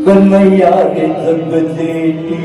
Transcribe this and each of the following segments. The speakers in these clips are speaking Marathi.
कन्हैया रे जगदेती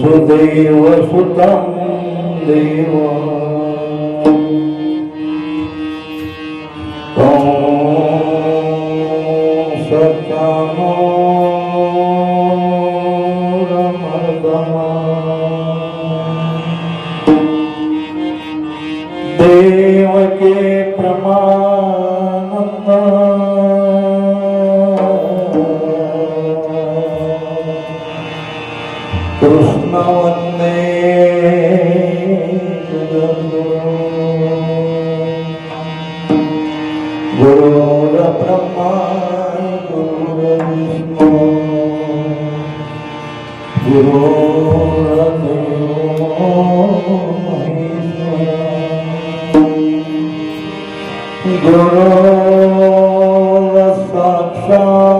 वसुदेव सुतं देवं देवके प्रमानंद कृष्ण वंदे गुरुर ब्रह्मा गुरुर्विष्णु गुरुर्देवो गुरु साक्षात्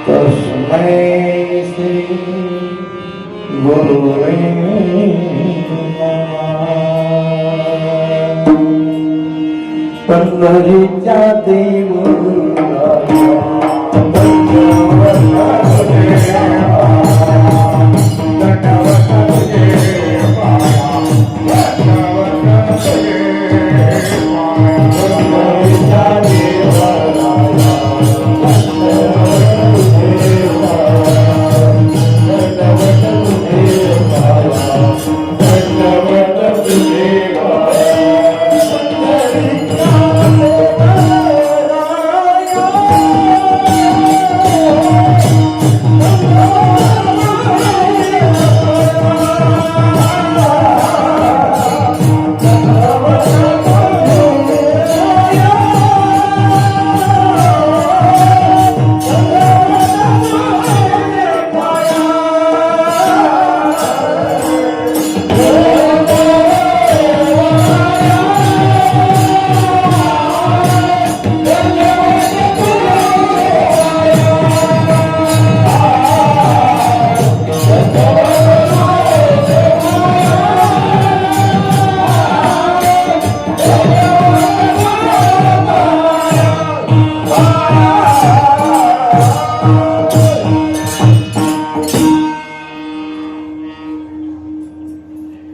तस्मै श्री गुरुवे नमः। पंढरीच्या देऊळला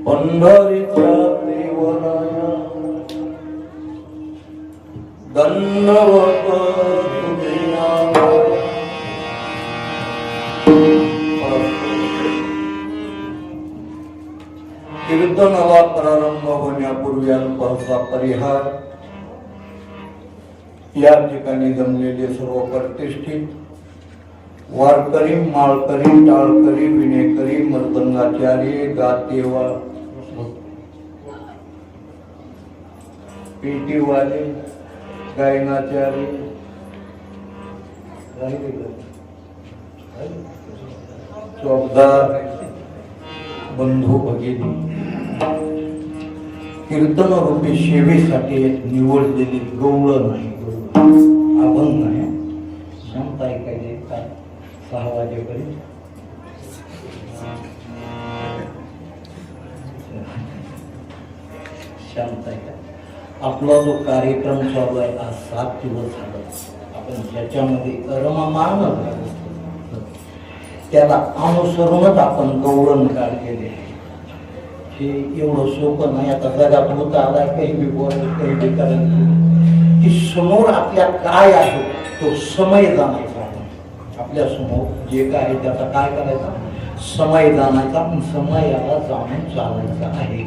पंढरीच्या देवराया दंडवत तुझ्या कीर्तनाला प्रारंभ होण्यापूर्वी अल्पसा परिहार. या ठिकाणी जमलेले सर्व प्रतिष्ठित वारकरी, माळकरी, टाळकरी, विणेकरी, मर्दंगाचार्य, गातेवा, पेटीवाले, गायनाचार्य, चौकदार, बंधू भगिनी, कीर्तन रूपी सेवेसाठी निवडलेली गवळण आहे, अभंग आहे. शांत ऐकायचे 6 वाजेपर्यंत. शांत ऐका. आपला जो कार्यक्रम चालू आहे आज 7 दिवस झाला, आपण ज्याच्यामध्ये रममाण त्याला अनुसरूनच आपण गौरव काढलेले. हे एवढं सोपं नाही. आता जगात होत आला काही बी बोलायचं, काही बी करायचं, की समोर आपल्या काय आहे तो समय जाणायचा. आपल्या समोर जे काय आहे त्याचा काय करायचा, समय जाणायचा. समयाला जाणून चालायचं आहे.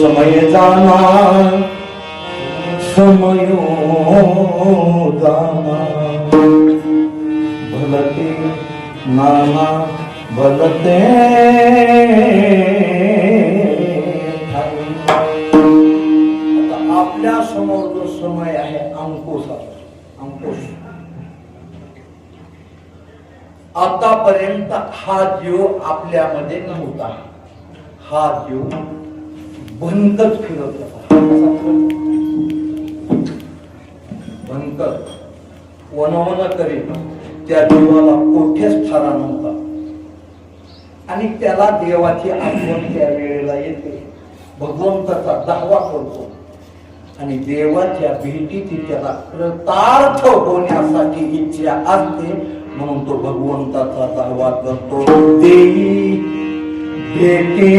समय जाना समयो जाना भलते नाना भलते. आता आपल्या समोर जो समय आहे अंकुश, आतापर्यंत हा जीव आपल्यामध्ये नव्हता. हा जीव भंकत फिरत होता. भंकत वनवन करीत त्या जीवाला कोठेच ठारा नव्हता. आणि त्याला देवाची आठवण त्या वेळेला येते. भगवंताचा दावा करतो आणि देवाच्या भेटीची त्याला कृतार्थ होण्यासाठी इच्छा असते, म्हणून तो भगवंताचा दावा करतो. देई भेटी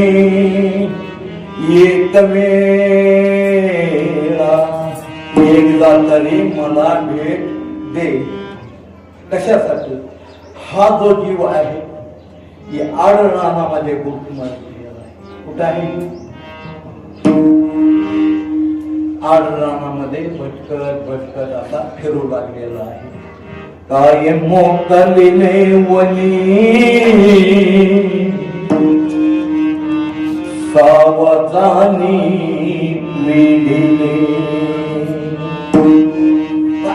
एक वेळा, एकदा तरी मला भेट दे. कशासाठी? हा जो जीव आहे ही आडरानामध्ये कुठं आहे? आडरानामध्ये भटकत भटकत आता फिरू लागलेला आहे. काय मोकलिले वनी सावधानी मिळिले.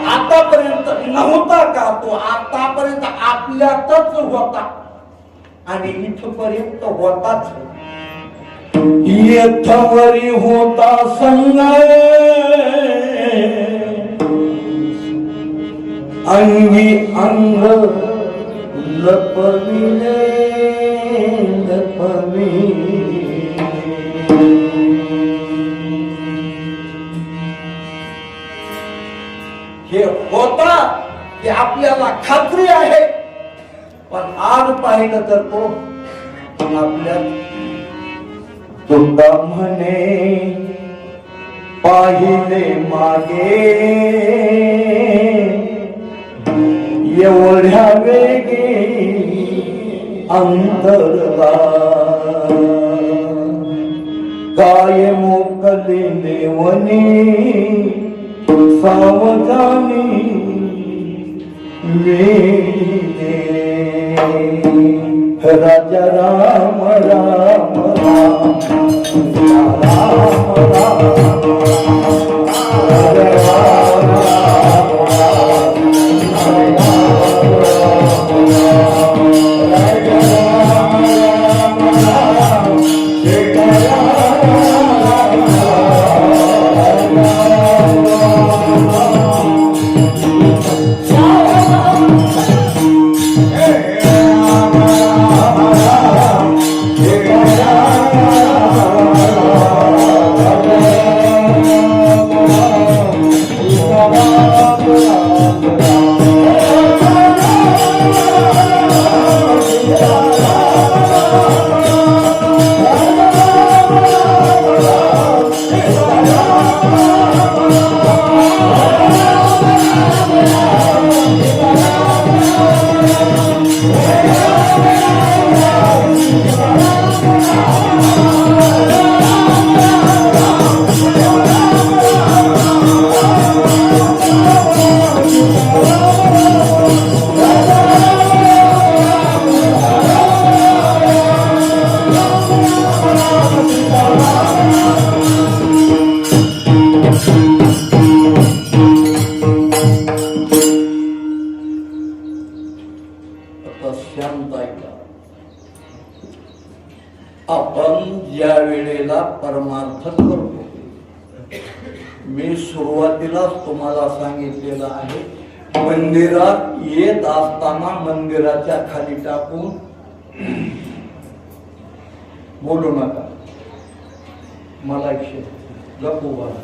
आतापर्यंत नव्हता का तो? आतापर्यंत आपल्यातच होता आणि इथपर्यंत होताच. येथवरी होता संग अंगी अंग लपविले लपविले. हे होता हे आपल्याला खात्री आहे, पण आज पाहिलं तर तो आपल्या तुका म्हणे पाहिले मागे एवढ्या वेगे अंतरला. काय मोकलिले वनी सावधानी मिळिले. राजा राम राम राम राम आपण ज्या वेळेला परमार्थ करतो, मी सुरुवातीलाच तुम्हाला सांगितलेलं आहे, मंदिरात येत असताना मंदिराच्या खाली टाकून बोलू नका, मला गप्पू बघा.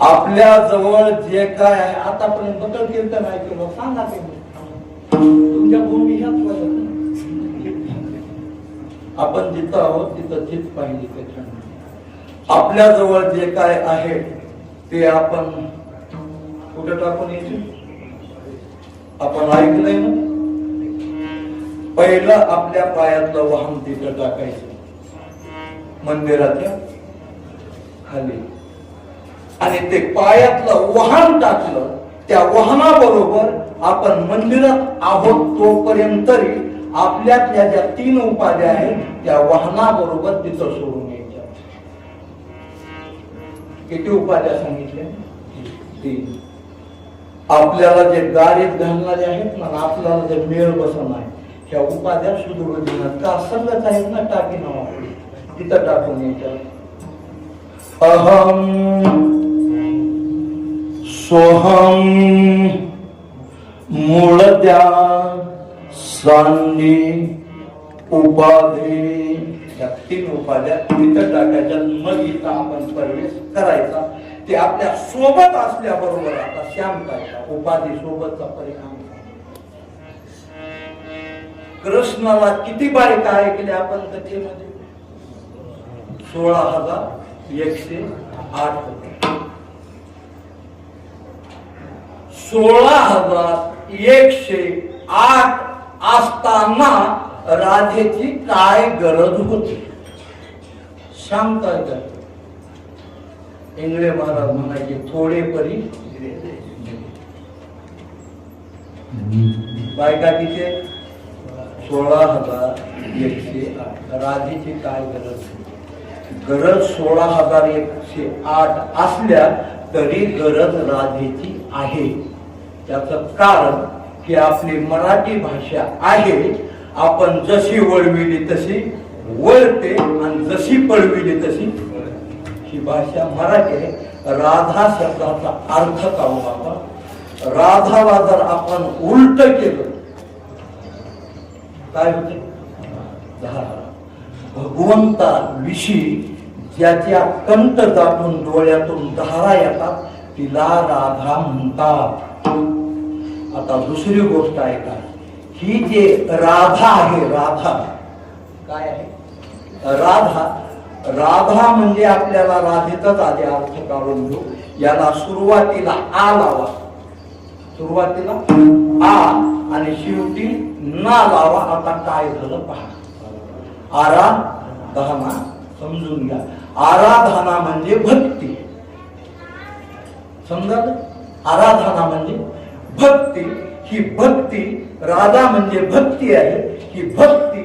आपल्या जवळ जे काय आहे, आतापर्यंत बदल केलं नाही केलं सांगा ते. तुमच्या भूमी ह्याच पाहिजे, आपण जिथं आहोत तिथं चित पाहिजे. त्याच्यामुळे आपल्या जवळ जे काय आहे ते आपण कुठं टाकून यायचे? आपण ऐकलंय ना, पहिलं आपल्या पायातलं वाहन तिथं टाकायचं मंदिराच्या खाली, आणि ते पायातलं वाहन टाकलं, त्या वाहनाबरोबर आपण मंदिरात आहोत तोपर्यंत आपल्यातल्या ज्या 3 उपाध्या आहेत त्या वाहनाबरोबर तिथं सोडून यायच्या. किती उपाध्या सांगितल्या? 3. आपल्याला जे गाडीत घालणारे आहेत ना, आपल्याला जे मेळ बसत आहे त्या उपाध्या सुदृढ का सगळंच आहेत ना, टाकी नाव तिथं टाकून यायच्या. अहम सोहम मूळ त्या सांडी उपाधी, या 3 उपाध्या इथं टाकायच्या, मग इथं आपण प्रवेश करायचा. ते आपल्या सोबत असल्याबरोबर आता श्याम काय उपाधी सोबतचा परिणाम. कृष्णाला किती बायका ऐकल्या आपण कथेमध्ये? 16,108. 16,108 असताना राधेची काय गरज होती? श्याम काय करतो? इंगळे महाराज म्हणायचे थोडे परी बायका तिथे 16,108. राधेची काय गरज? गरज 16,108 असल्या तरी गरज राधेची आहे. त्याचं कारण की आपली मराठी भाषा आहे, आपण जशी वळविली तशी वळते आणि जशी पळविली तशी. ही भाषा मराठी आहे. राधा शब्दाचा अर्थ काढू बाबा. राधाला जर आपण उलट केलं काय होते? भगवंताविषयी ज्याच्या कंठ दाटून डोळ्यातून धारा येतात तिला राधा म्हणतात. आता दुसरी गोष्ट आहे का, ही जे राधा आहे, राधा काय आहे? राधा म्हणजे आपल्याला राधेचाच आधी अर्थ काढून घेऊ. याला सुरुवातीला आ लावा, सुरुवातीला आ आणि शेवटी ना लावा. आता काय झालं पहा. आराधना समजून घ्या. आराधना म्हणजे भक्ती. समजाल? आराधना म्हणजे भक्ती. ही भक्ती, राधा म्हणजे भक्ती आहे. ही भक्ती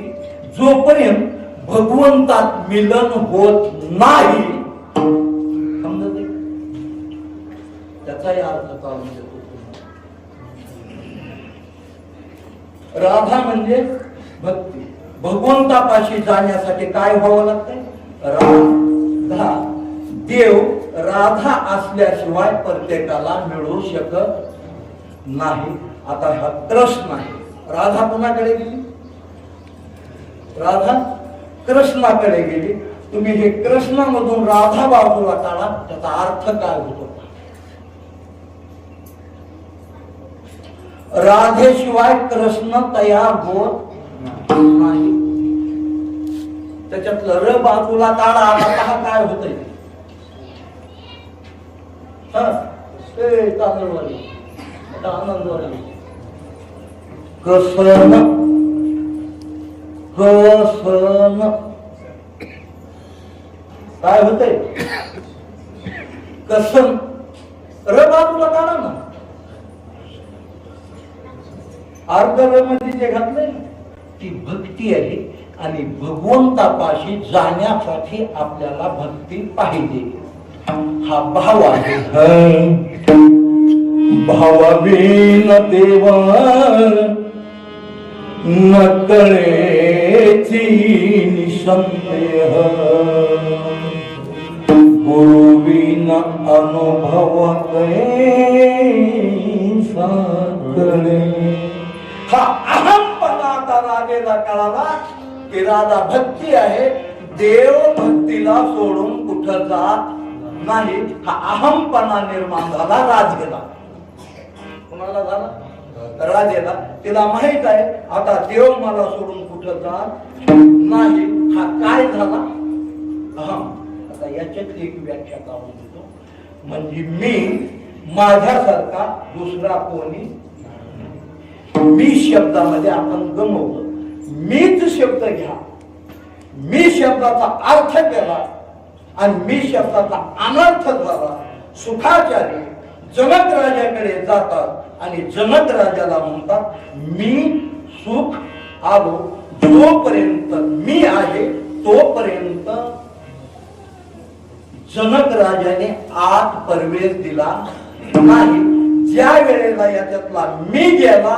जोपर्यंत भगवंतात मिलन होत नाही, समजत? त्याचाही अर्थ काढून देतो. राधा म्हणजे भक्ती. भगवंतापाशी जाण्यासाठी काय व्हावं लागतंय? राधा. देव राधा असल्याशिवाय प्रत्येकाला मिळू शकत नाही. आता हा कृष्ण आहे. राधा कोणाकडे गेली? राधा कृष्णाकडे गेली. तुम्ही हे कृष्णामधून राधा बाजूला काढा, त्याचा अर्थ काय होतो? राधेशिवाय कृष्ण तयार होत नाही. त्याच्यातलं र बाजूला काढा, आता काय होतंय? तांदूळवाली आनंदवाली कसन कसन काय होतंय? कसन र बाजूला काढा ना. अर्ध मध्ये जे घातलंय ती भक्ती आहे. आणि भगवंतापाशी जाण्यासाठी आपल्याला भक्ती पाहिजे. हा भाव आहे. भावाविन देवा न कळेची निसंदेह, गुरुविन अनुभव कैसा कळे. हा अहमपणा आता राधेला कळाला की राधा भक्ती आहे. देव भक्तीला सोडून कुठं जात नाही. हा अहमपणा निर्माण झाला राधेला. कोणाला झाला? राधेला. तिला माहित आहे आता देव मला सोडून कुठं जात नाही. हा काय झाला? अहम. आता याच्यात एक व्याख्या काढून देतो. म्हणजे मी माझ्यासारखा दुसरा कोणी. मी शब्दामध्ये आपण गमवलं. मीच शब्द घ्या. मी शब्दाचा अर्थ केला आणि मी शब्दाचा अनर्थ झाला. सुखाचारी जनक राजाकडे जातात आणि जनक राजाला म्हणतात मी सुख आलो. जोपर्यंत मी आहे तोपर्यंत जनक राजाने आत प्रवेश दिला नाही. ज्या वेळेला याच्यातला मी गेला,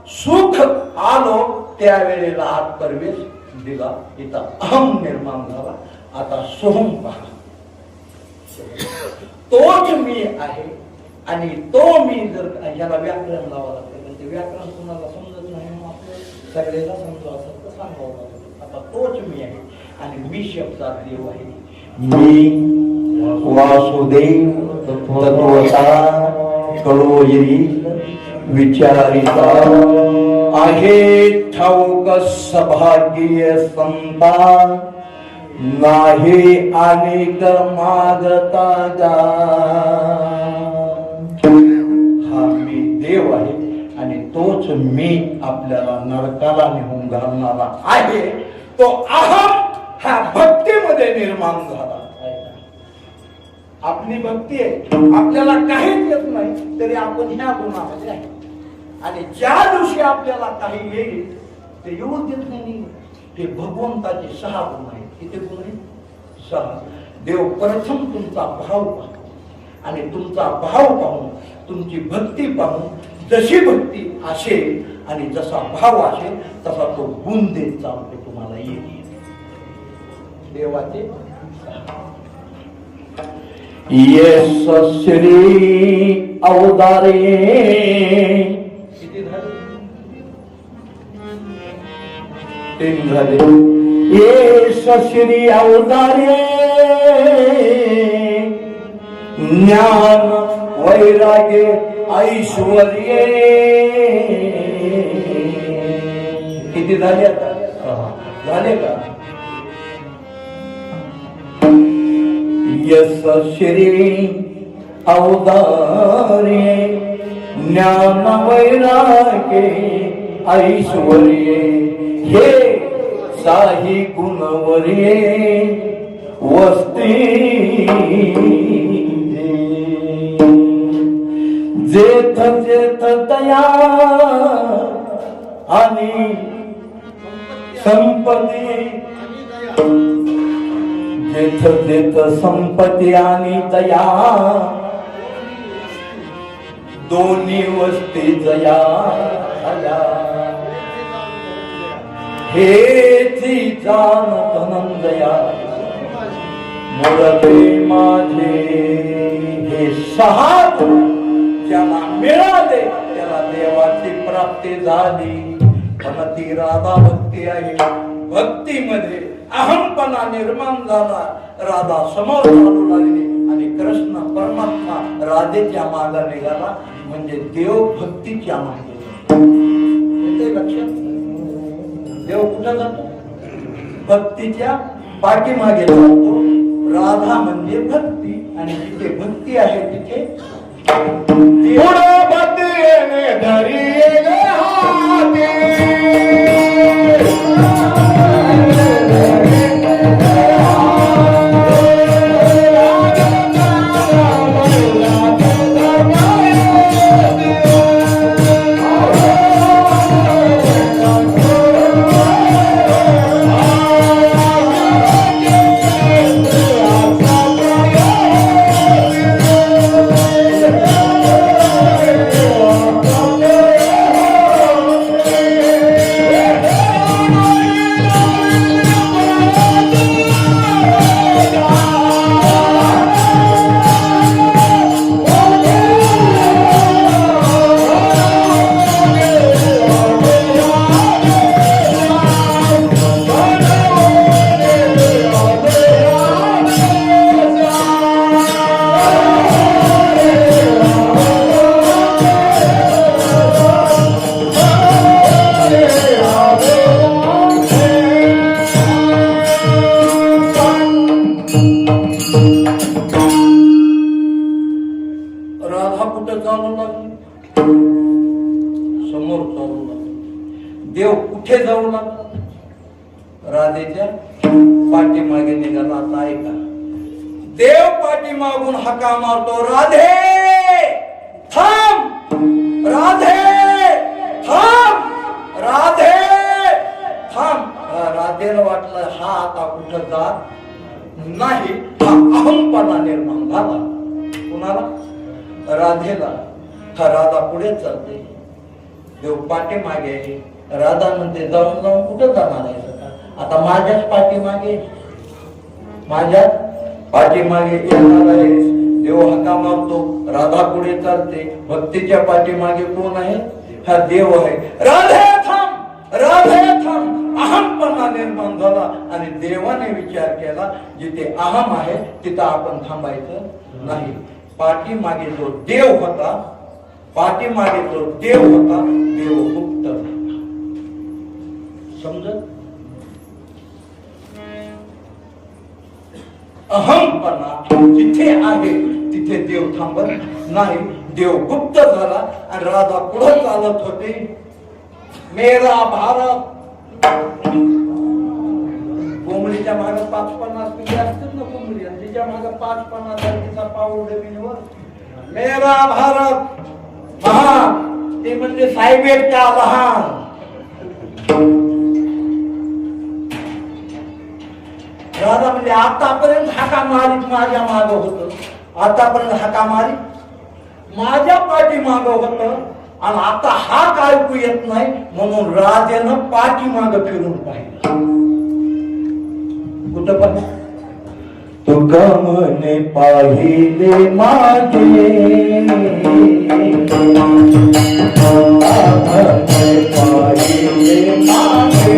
सुख आलो, त्यावेळेला आत प्रवेश दिला. इथं अहम निर्माण झाला. आता सोहम पहा. तोच मी आहे आणि तो मी जर याला व्याकरण लावावं लागतं, पण ते व्याकरण कुणाला समजत नाही. आपलं सगळ्याला समजावं असं सांगावं लागतं. आता तोच मी आहे आणि मी शब्दात देव आहे. मी वासुदेव तत्वता कळोयरी विचारिता आहे ठाऊक सभागीय संता नाही अनेक मागता जा. हा मी देव आहे आणि तोच मी आपल्याला नरकाला नेऊन घालणारा आहे. तो अहम हा भक्तीमध्ये निर्माण झाला. आपली भक्ती आहे, आपल्याला काहीच येत नाही तरी आपण ह्या गुणामध्ये आहे. आणि ज्या दिवशी आपल्याला काही येईल ते येऊ देत नाही. ते भगवंताचे 6 गुण आहेत. किती गुण आहेत? 6. देव प्रथम तुमचा भाव पाहतो आणि तुमचा भाव पाहून तुमची भक्ती पाहून जशी भक्ती असेल आणि जसा भाव असेल तसा तो गुण देत चालतो तुम्हाला येईल. देवाचे येस श्री अवतारे किती झाले? 3 झाले. येस श्री अवतारे ज्ञान वैराग्य ऐश्वर्य किती झाले? आता झाले का? यस श्री अवतारे ज्ञान वैराग्य ऐश्वर्य हे साही गुणवर्ये वस्ती जेथ जेथ दया आणि संपत्ती जेथ जेथ संपत्ती आणि दया दोन्ही वस्ती जया हेची जाण धनंजया मोरले माझे हे 6 ज्याला मिळाले त्याला देवाची प्राप्ती झाली. पण ती राधा भक्ती आहे. भक्तीमध्ये अहमपणा निर्माण झाला. राधा समोर चालू लागली आणि कृष्ण परमात्मा राधेच्या मागे निघाला. म्हणजे देव भक्तीच्या मागे. लक्षात देव कुठं जातो? भक्तीच्या पाठीमागे जातो. राधा म्हणजे भक्ती आणि जिथे भक्ती आहे तिथे देव कुठे जाऊ लागला? राधेच्या पाठीमागे निघाला. आता ऐका, देव पाठीमागून हाका मारतो, राधे थांब, राधे थांब, राधे थांब. राधेला वाटलं हा आता कुठं जात नाही. हा अहंपणा निर्माण झाला. कुणाला? राधेला. हा राधा पुढे चालते, देव पाठीमागे आहे. राधा म्हणते जाऊन जाऊन कुठं जाणार आहे? आता माझ्याच पाठीमागे, माझ्याच पाठीमागे येणार आहे. देव हाका मारतो, राधा पुढे चालते. भक्तीच्या पाठीमागे कोण आहे? हा देव आहे. राधे थांब, राधेथम अहमपणा निर्माण झाला आणि देवाने विचार केला जिथे अहम आहे तिथं आपण थांबायचं नाही. पाठीमागे जो देव होता, पाठीमागे जो देव होता, देव गुप्त झाला. समजत? अहमपणा जिथे आहे तिथे देव थांबत नाही. देव गुप्त झाला आणि राधा पुढे चालत होते. मेरा भारत. कोंबडीच्या मागे 5-50 पिढी असतात ना कोंबडी, आणि तिच्या मागे 5-50 तारखेचा पाऊल जमिनीवर. मेरा भारत महान, ते म्हणजे साहेबेच्या लहान. राधा म्हणजे आतापर्यंत हाका मारीत माझ्या माग होत, आतापर्यंत हाका मारीत माझ्या पाठी माग होत, आणि आता हा काय ऐकू येत नाही म्हणून राजानं पाठी माग फिरून पाहिलं. कुठं पण तुका मने पाहिले माझे, पाहिले माझे,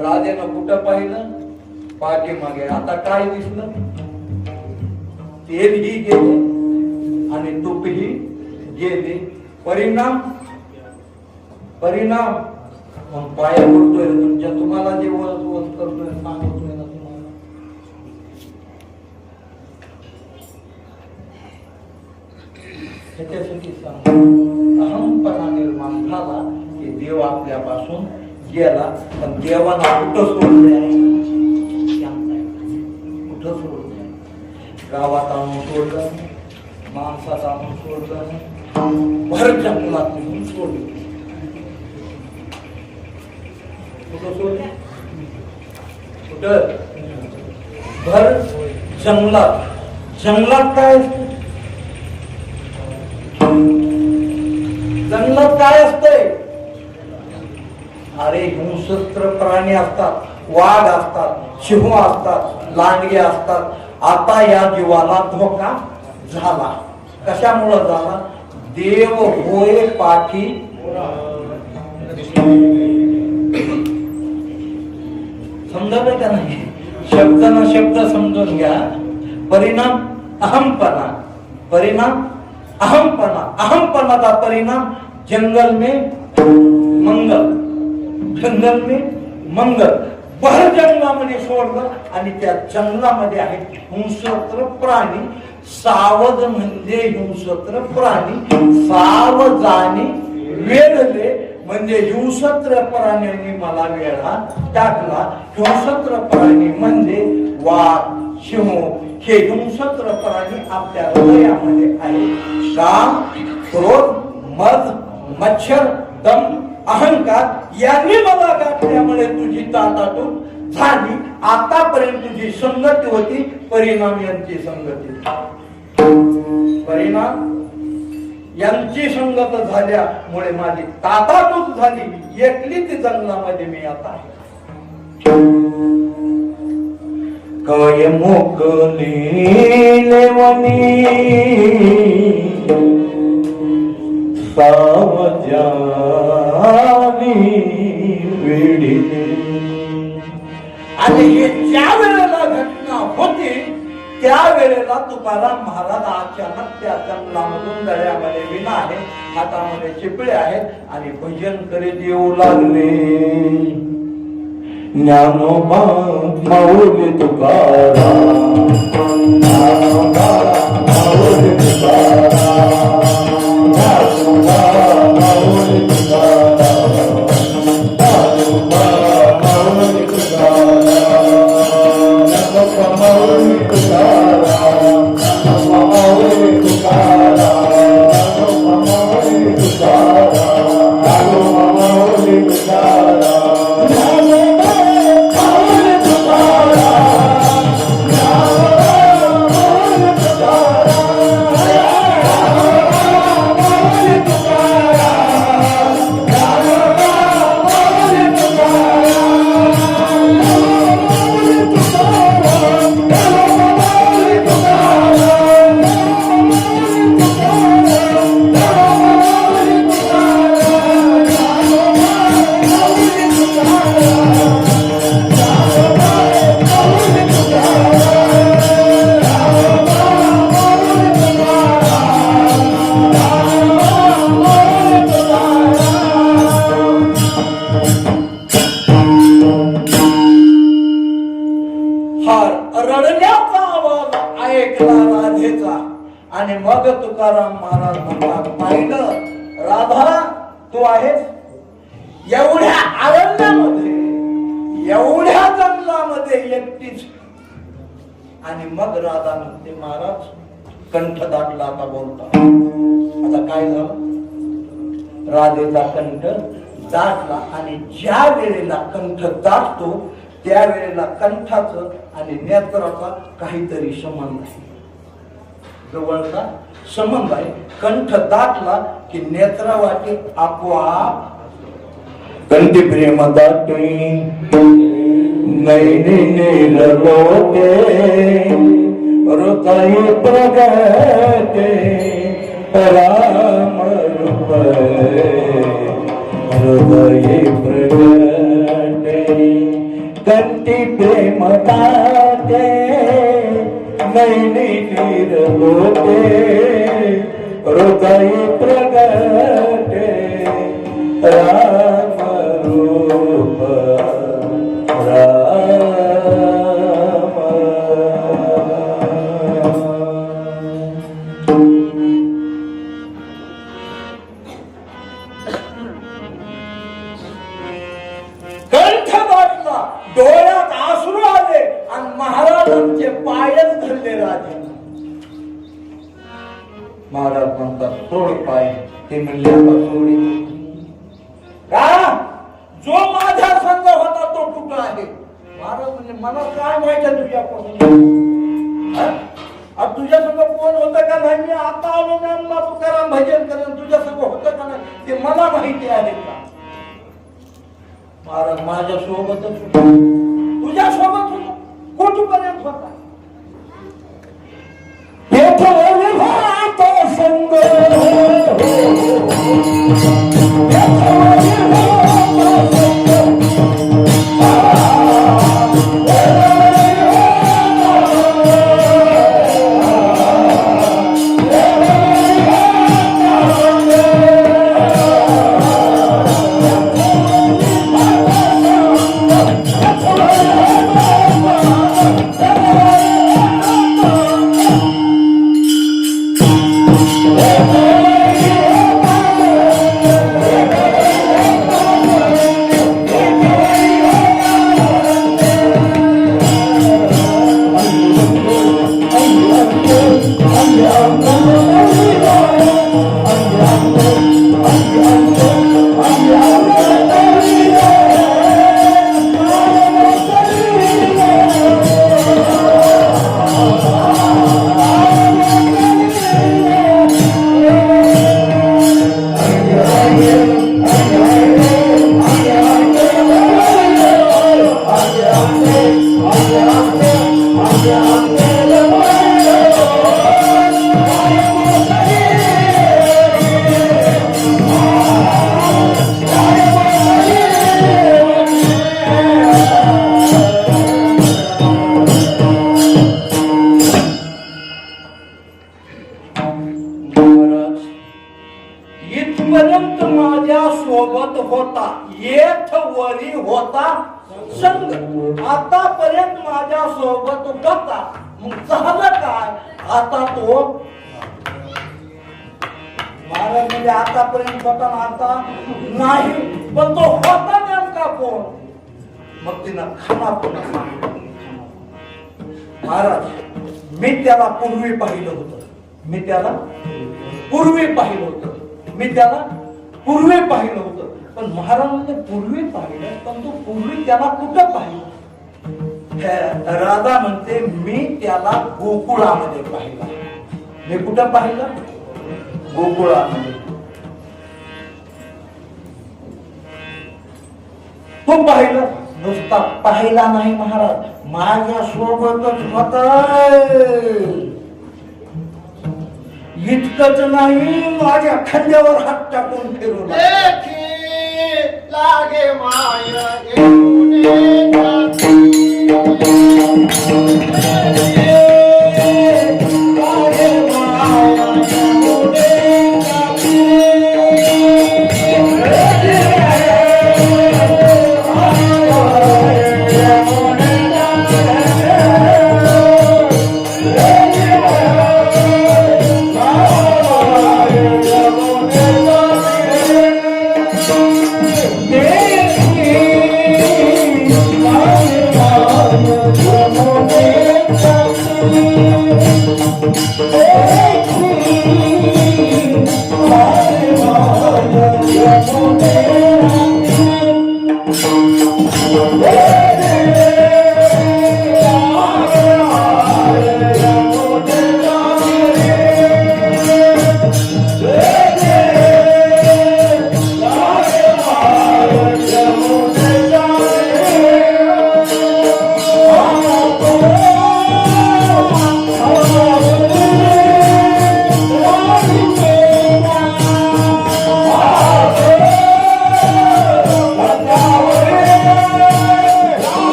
राधेनं कुठं पाहिलं? पाठीमागे. आता काय दिसलं? तेलही गेले आणि तूपही गेले. परिणाम परिणाम मग पाया पडतोय तुमच्या. तुम्हाला जे वस करतोय सांगतोय ना तुम्हाला. त्याच्यासाठी सांग अहमपणा निर्माण झाला की देव आपल्यापासून गेला. पण देवाला कुठं सोडले? कुठं सोडले? गावात आणून सोडलं, माणसात आणून सोडलं, भर जंगलात नेऊन सोडलं. कुठं सोडलं? कुठं? भर जंगलात. जंगलात काय असतं? जंगलात काय असतंय? अरे हिंस्त्र प्राणी असतात, वाघ असतात, सिंह असतात, लांडगे असतात. आता या जीवाला धोका झाला. कशामुळे झाला? देव होय पाठी. समजलं का नाही? शब्द न शब्द समजून घ्या. परिणाम अहमपणा. परिणाम अहमपणा. अहमपणाचा परिणाम जंगल में मंगल. जंगल में मंगल. भर जंगलामध्ये सोडलं आणि त्या जंगलामध्ये आहे हिंस्त्र प्राणी. सावध म्हणजे हिंस्त्र प्राणी. सावधानी वेळले म्हणजे हिंस्त्र प्राण्यांनी मला वेळा टाकला. हिंस्त्र प्राणी म्हणजे वाघ, सिंह हे हिंसक प्राणी आपल्या हृदयामध्ये आहे. काम, क्रोध, मद, मच्छर, दम, अहंकार यांनी मला गाठल्यामुळे तुझी ताटातूट झाली. आतापर्यंत तुझी संगती होती, परिणाम यांची संगती. परिणाम यांची संगत झाल्यामुळे माझी ताटातूट झाली. एकलीच जंगलामध्ये मी आता आहे. काय मोकली लेवनी सावजानी वेडीने. आणि हे ज्या वेळेला घटना होती त्यावेळेला तुकाराम महाराज अचानक त्या जंगलामधून गळ्यामध्ये विणा आहे, हातामध्ये चिपळे आहेत आणि भजन करीत येऊ लागले. ज्ञानोबा माऊली तुकाराम, ज्ञानोबा माऊली तुकाराम, ज्ञानोबा माऊली तुकाराम, ज्ञानोबा माऊली तुकाराम, ज्ञानोबा माऊली तुकाराम, ज्ञानोबा माऊली तुकाराम, ज्ञानोबा माऊली तुकाराम, ज्ञानोबा माऊली तुकाराम. आणि मग तुकाराम महाराज म्हणतात, पाहिलं राधा तू आहेस एवढ्या अरण्यामध्ये, एवढ्या जंगलामध्ये एकटीच. आणि मग राधा म्हणते, महाराज कंठ दाटला आता बोलता. आता काय झालं, राधेचा कंठ दाटला. आणि ज्या वेळेला कंठ दाटतो त्यावेळेला कंठाचं आणि नेत्राचा काहीतरी संबंध आहे, जवळचा संबंध आहे. कंठ दाटला की नेत्रावाटे आपोआप कंठी प्रेम दाटे नैने निरलोटे हृदय प्रगटे राम रूप हृदय प्रगटे कंठी प्रेम दाटे नैने निरलोटे हृदय प्रगटे राम रूप राम. कंठ दाटला, डोळ्यात आसरू आले आणि महाराजांचे पायच धरले राजे. महाराज म्हणतात, सोड पाय. ते म्हणले, आता सोडी का? जो माझ्या संग होता तो कुठं आहे? महाराज म्हणजे, मला काय माहिती आहे तुझ्यापासून? तुझ्या संग कोण होतं का नाही? मी आता आलो ना, तुकाराम भजन करेन, तुझ्या संग होतं का नाही ते मला माहिती आहे का? महाराज माझ्या सोबतच, तुझ्या सोबत होतो, कुठपर्यंत होता? संग होता येथ वरी होता संग, आतापर्यंत माझ्या सोबत होता, मग झालं काय आता तो महाराज म्हणजे आतापर्यंत होता ना आता नाही, पण तो होता नेमका कोण? मग तिनं खाना पुन्हा सांगितलं. महाराज मी त्याला पूर्वी पाहिलं होतं, मी त्याला पूर्वी पाहिलं होतं, मी त्याला पूर्वी पाहिलं होतं. पण महाराज म्हणजे पूर्वी पाहिलं, पण तो पूर्वी त्याला कुठं पाहिलं? राधा म्हणते मी त्याला गोकुळामध्ये पाहिला. मी कुठं पाहिलं? गोकुळामध्ये. तो पाहिलं, नुसता पाहिला नाही महाराज, माझ्या सोबतच होता. इतकंच नाही, माझ्या खांद्यावर हात टाकून फिरवला. लागे माया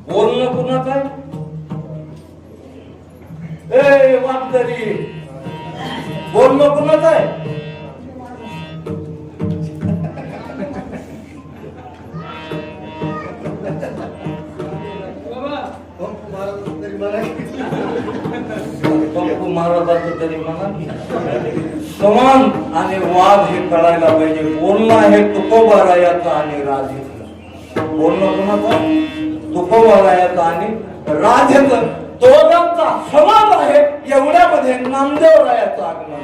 बोलणं कुणाचं आहे? ए वागदरी, बोलणं कुणाचं आहे? बापू महाराजांचं तरी म्हणा. समान आणि वाद हे कळायला पाहिजे. बोलणं आहे तुकोबारायाचं आणि राधेचं. बोलणं कुणाचं? तुकोबारायाचं आणि राधेचं. दोघांचा समाज आहे. एवढ्यामध्ये नामदेवरायाचं आगमन,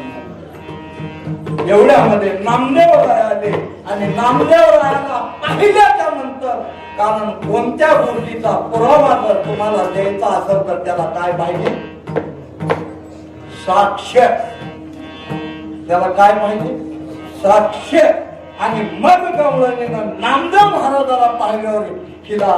एवढ्यामध्ये नामदेवराय आले आणि नामदेवरायाला पाहिल्याच्या नंतर, कारण कोणत्या गोष्टीचा पुरावा जर तुम्हाला द्यायचा असेल तर त्याला काय पाहिजे? साक्ष. त्याला काय पाहिजे? साक्ष. आणि मग गवळणीनं नामदेव महाराजाला पाहिल्यावर हिला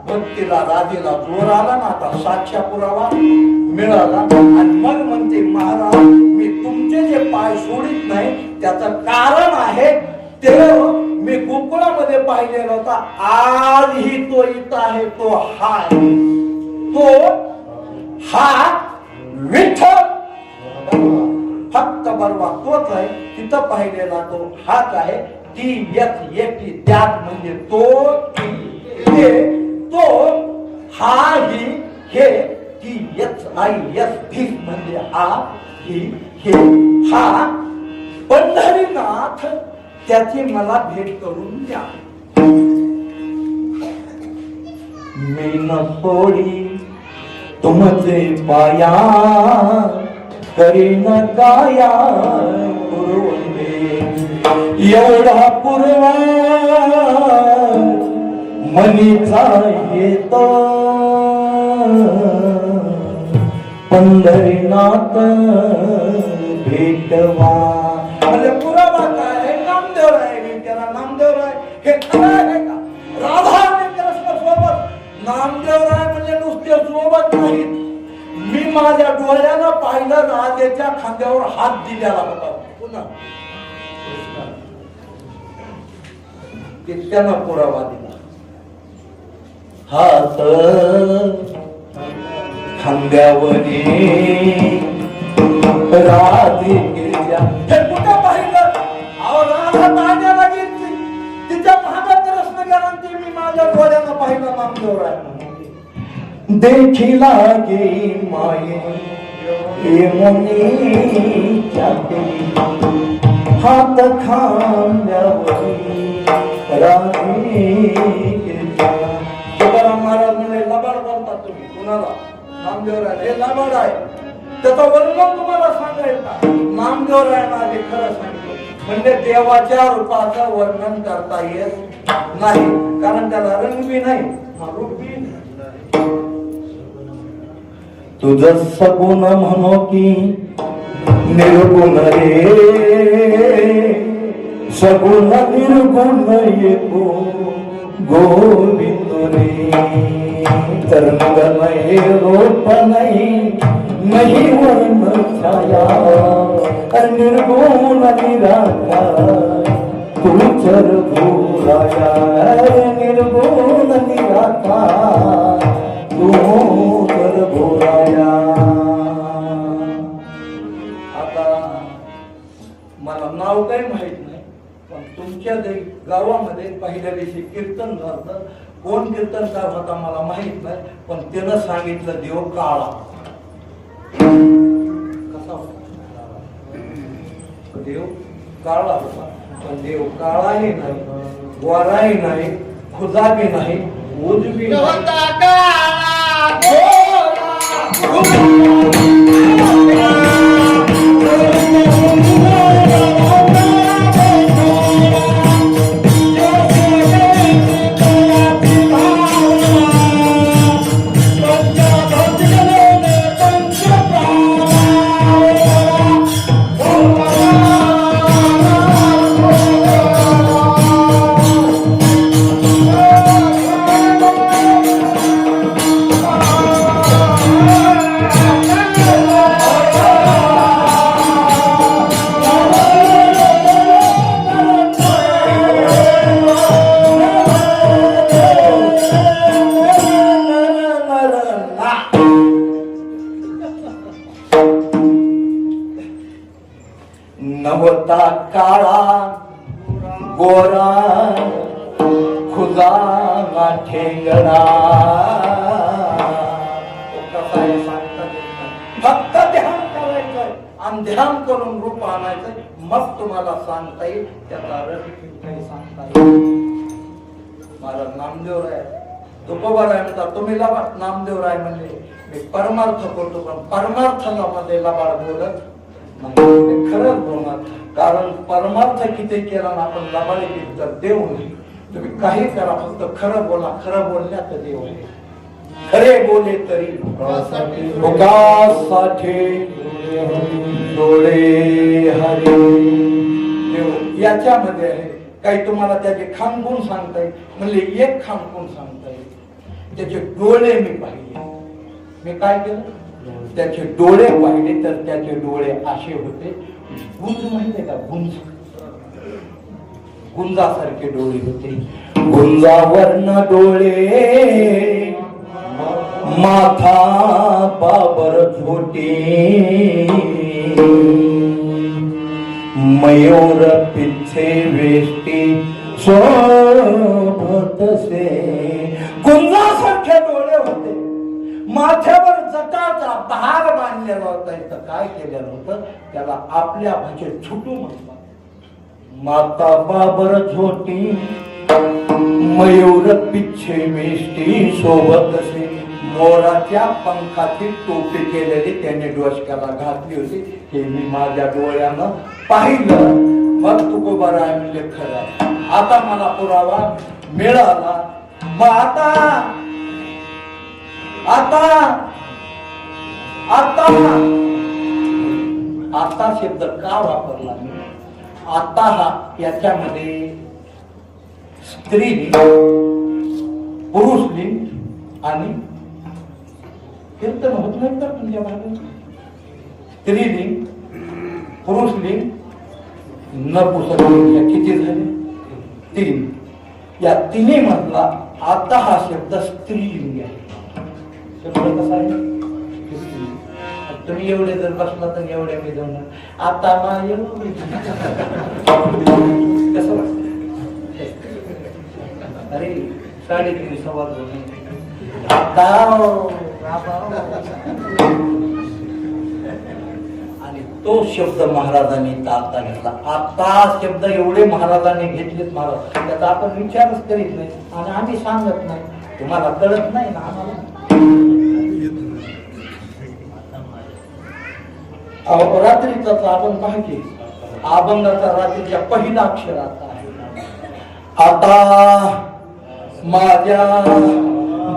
भक्तीला राधेला जोर आला ना. आता साक्ष पुरावा मिळाला. आणि मग म्हणते महाराज मी तुमचे जे पाय सोडित नाही त्याचं कारण आहे ते मी गोकुळामध्ये पाहिलेला होता. आजही तो इथं आहे. तो हा विठ्ठल फक्त बरवा तोच आहे. तिथं पाहिलेला तो हाच आहे. ती एकटी त्यात म्हणजे तो हा ही हे ती यच आई यस भी म्हणजे हा ही हे हा पंढरीनाथ. त्याची मला भेट करून द्या. मी न सोडी तुमचे पाया करीन काया पुरवंदे एवढा पूर्वा मनीचा येतो पंढरीनाथ भेटवा. म्हणजे पुरावा काय? नामदेव राय त्याला नामदेव राय हे खरं आहे का? राधा आणि कृष्ण सोबत नामदेव राय म्हणजे नुसते सोबत नाहीत. मी माझ्या डोळ्यानं पाहिलं राधेच्या खांद्यावर हात दिलेला होता पुन्हा त्यानं पुरावा दिला. हात खांद्यावरी राधे गेल्या हे कुठं पाहिलं? अहो राधा तांड्याला गेली तिच्या भागात कृष्ण गेला ते मी माझ्या डोळ्यानं पाहिलं नामदेव राय देखिला गे माये हे मुनी हात खांद्यावरी राधे गेल्या. तुकाराम महाराज म्हणजे लबाड बोलतात तुम्ही कुणाला? नामदेव राय हे लबाड आहे. त्याचं वर्णन तुम्हाला सांगायचं नामदेव राय माझे खरं सांगितलं म्हणजे देवाच्या रूपाचं वर्णन करता येत नाही कारण त्याला रंग बी नाही रूप बी नाही. तुझ सगुण म्हणो की निर्गुण रे सगुण निर्गुण येतो गोविंद रे तरंग नाही रूप नाही वर्ण छाया निर्गुण निराकार तुझर भूराया निर्गुण निराकार तुझर भूराया. आता मला नाव काही माहित नाही पण तुमच्या गावामध्ये पहिल्या दिवशी कीर्तन झालं. कोण कीर्तनकार होता मला माहित नाही पण त्यानं सांगितलं देव काळा. कसा होता? देव काळा होता पण देव काळाही नाही गोराही नाही खुदाबी नाही उजबी नवता काळा गोरा खुदा ना ठेंगडा. फक्त ध्यान करायचंय आणि ध्यान करून रूप आणायचंय मग तुम्हाला सांगता येईल त्याचा अर्थ काही सांगता येईल. मला नामदेव राय तुकोबा राय म्हणतात तुम्ही लबाड. नामदेव राय म्हणजे मी परमार्थ करतो पण परमार्थाला मध्ये लबाड बोलत खरंच बोलणार कारण परमार्थ किती केला ना आपण लबाडी केली तर देव नाही. तुम्ही काही करा फक्त खरं बोला. खरं बोलण्यात देव आहे. खरे बोले तरी डोळे हरे देव याच्यामध्ये आहे. काही तुम्हाला त्याचे खानगुण सांगता येईल म्हणजे एक खानगुण सांगता येईल. त्याचे डोळे मी पाहिले. मी काय केलं त्याचे डोळे पाहिले तर त्याचे डोळे असे होते गुंज माहिती का गुंज गुंजासारखे डोळे होते. गुंजावर्ण डोळे माथा बाबर झोटी मयूर पिछे वेष्टी सोबतसे. गुंजासारखे डोळे होते. माथ्यावर जटाचा बहार बांधलेला होता. इथं काय केलेलं होतं त्याला आपल्या भाषेत छुटू म्हणतात. माता बाबर झोटी मयूर पिछे वेष्टी सोबत असे मोराच्या पंखाची टोपी केलेली त्याने डोसक्याला घातली होती. हे मी माझ्या डोळ्यानं पाहिलं. मग तुकोबाराय म्हणजे खरं आहे. आता मला पुरावा मिळाला. मग आता आता आता आता शब्द का वापरला मी? आता हा याच्यामध्ये स्त्रीलिंग, पुरुषलिंग आणि कीर्तन होत नाही तर तुमच्या मागे स्त्रीलिंग, पुरुषलिंग, नपुंसकलिंग या किती झाले? 3. या तिन्ही मधला आता हा शब्द स्त्रीलिंग आहे. शब्द कसा आहे? तुम्ही एवढे जर बसला तर एवढ्या मी जाऊन आता कसं वाटत? अरे 3:30 सव्वा आता. आणि तो शब्द महाराजांनी आता घेतला. आता शब्द एवढे महाराजांनी घेतलेत महाराज, त्याचा आपण विचारच करीत नाही आणि आम्ही सांगत नाही. तुम्हाला कळत नाही ना आम्हाला. रात्रीचा आपण पाहिजे अभंगाचा रात्रीच्या पहिला अक्षर आता आहे. आता माझ्या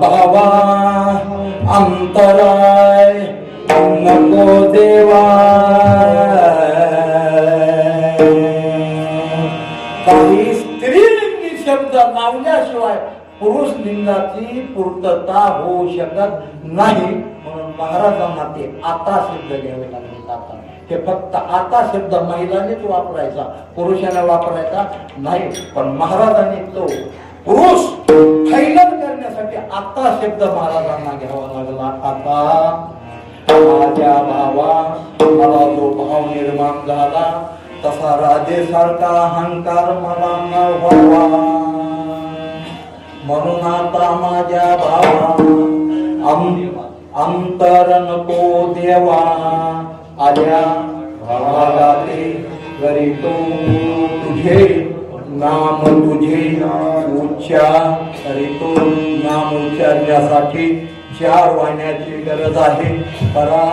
भावा अंतराय नको देवा. काही स्त्रीलिंगी शब्द लावल्याशिवाय पुरुष लिंगाची पूर्तता होऊ शकत नाही. म्हणून महाराजांना ते आता शब्द घ्यावे लागले. आता हे फक्त आता शब्द महिलांनीच वापरायचा, पुरुषाने वापरायचा नाही. पण महाराजांनी तो पुरुष फैलन करण्यासाठी आता शब्द महाराजांना घ्यावा लागला. आता माझ्या भावा मला जो भाव निर्माण झाला तसा राजेसारखा अहंकार मला न व्हावा. म्हणून आता माझ्या भावा अंतर नको देवा. आल्या भागाते करीतो तुझे नाम, तुझे उच्चार करीतो. नाम उच्चारण्यासाठी 4 वाण्याची गरज आहे. परा,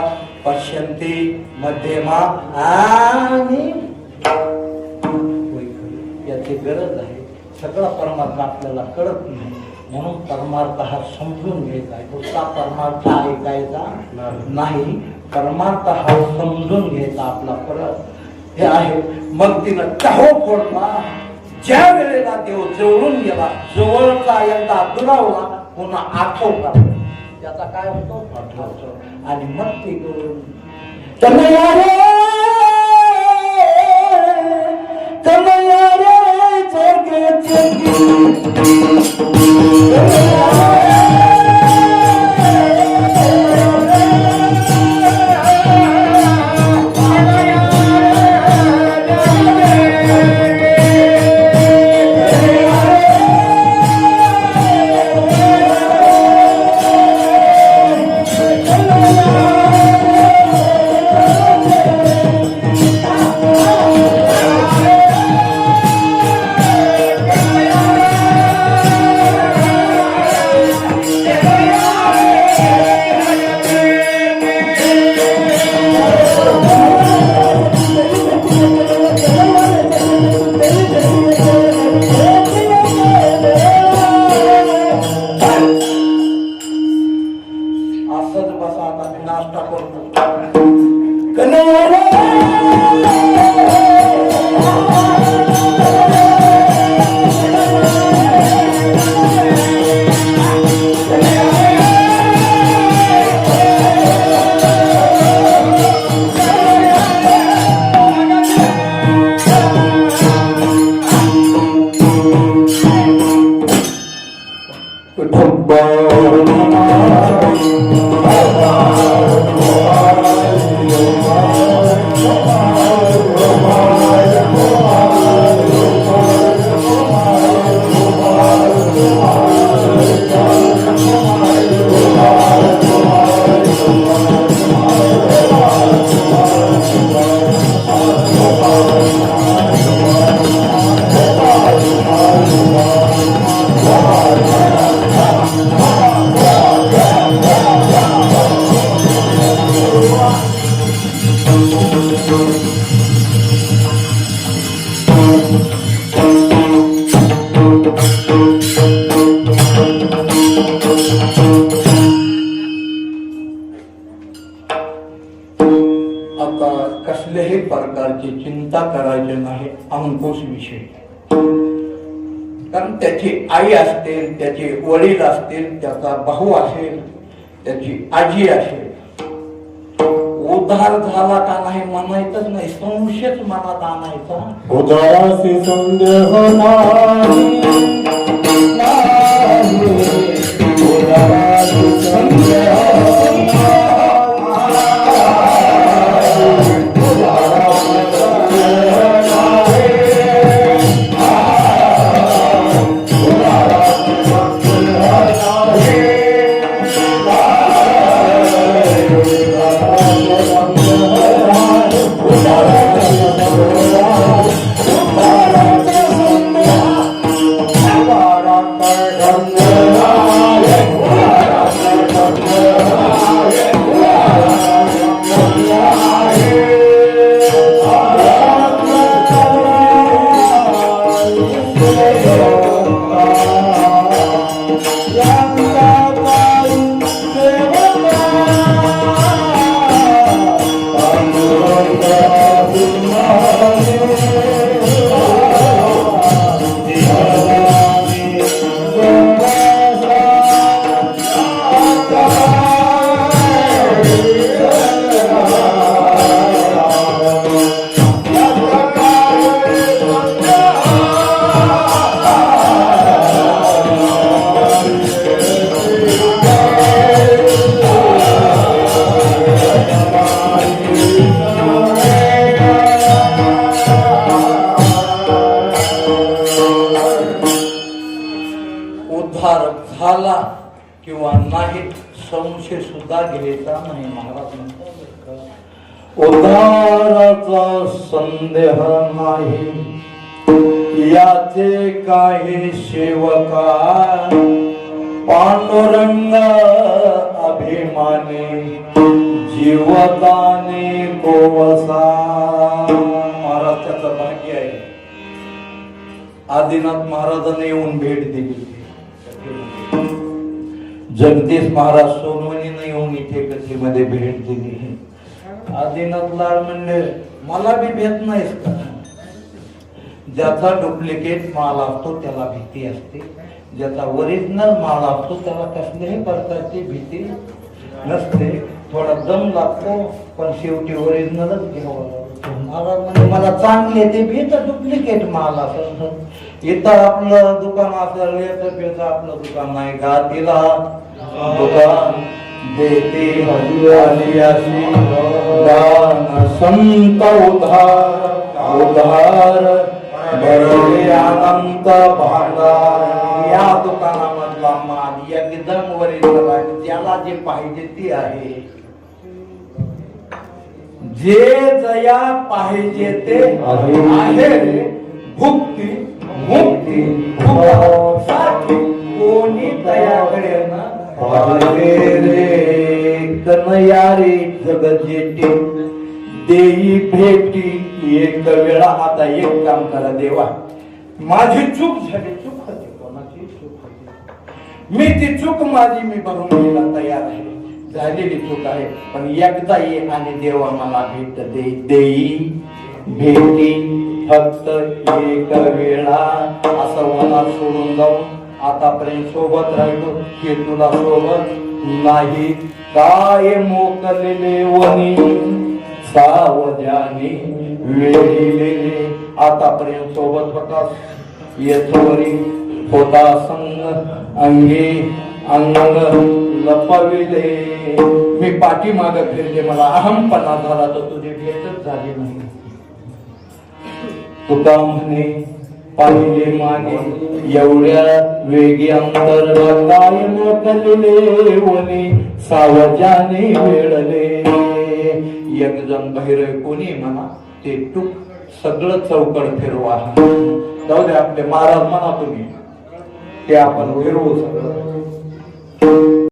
पश्यंती, मध्यमा आणि याची गरज आहे. सगळा परमार्थ आपल्याला कळत नाही. म्हणून परमार्थ हा समजून घ्यायचा आहे. दुसरा परमार्थ ऐकायचा नाही. परमार्थ हा समजून घ्यायचा आपला परत हे आहे. मग तिनं चाहो फोडला. ज्या वेळेला देव जवळून गेला, जवळचा एकदा दुरावला, पुन्हा आठवला. त्याचा काय होतो? आठवतो. आणि मग ती कन्हैया रे कन्हैया रे जगे Oh कसल्याही प्रकारची चिंता करायची नाही अंकुश विषयी. कारण त्याची आई असतील, त्याचे वडील असतील, त्याचा भाऊ असेल, त्याची आजी असेल, उद्धार झाला का नाही म्हणायचंच नाही, संशयच मनात आणायचा. उदारासी संदेह नाही, उदारासी संदेह उद्धार झाला किंवा नाही संशय सुद्धा घ्यायचा नाही. महाराज म्हणतात उद्धाराचा संदेह नाही, याचे काही सेवका पांडुरंग अभिमानी जीवदाने गोवसा. महाराज त्याचं भाग्य आहे. आदिनाथ महाराजांनी येऊन भेट दिली. जगदीश महाराज सोनवणीने येऊन इथे कथेमध्ये भेट दिली. आदिनाथ लाड म्हणले मला बी भेट नाहीस का? ज्याचा डुप्लिकेट माल असतो त्याला भीती असते, ज्याचा ओरिजिनल माल असतो त्याला कसल्याही प्रकारची भीती नसते. थोडा दम लागतो पण शेवटी ओरिजिनलच घ्यावं लागतं. महाराज म्हणजे मला चांगले ते बी तर डुप्लिकेट माल असं. इथं आपलं दुकान असेल, याचं त्याचं आपलं दुकान नाही. गातीला दुकान देते हरियासी दान संत उधार उधार भरले अनंत भांडार. या दुकानामधला माल एकदम ओरिजिनल आहे, ज्याला जे पाहिजे ते आहे. जे जया पाहिजे ते आहे. भुक्ती मुक्ती साठी कोणी दयाकडे ना पाहिले रे. कनयारी जगजेटी देई भेटी एक वेळा. आता एक काम करा देवा, माझी चूक झाली, चूक होती, कोणाची चूक होती, मी ती चूक माझी मी भरून घ्यायला तयार आहे. झालेली चूक आहे पण एकदा ये आणि देवा मला भेट दे. देई भेटी फक्त एक वेळा. असं मला सोडून जाऊन आतापर्यंत सोबत राहिलो हे तुला सोबत नाही. काय मोकलेले वनी सावधानी वेढिलेले. आतापर्यंत सोबत होता येथोरी होता संग अंगी अंग लपविले. मी पाठीमाग फिरले, मला अहमपणा झाला तर तुझी भेटच झाली नाही. तुका म्हणे पाहिले मागे एवढ्या वेगी अंतर काय मोकलेले वनी सावजाने वेळले. एक जण बाहेर कोणी म्हणा ते टूक सगळं चौकड फिरवा. जाऊ दे आपले महाराज म्हणा तुम्ही ते आपण फिरवू सगळं.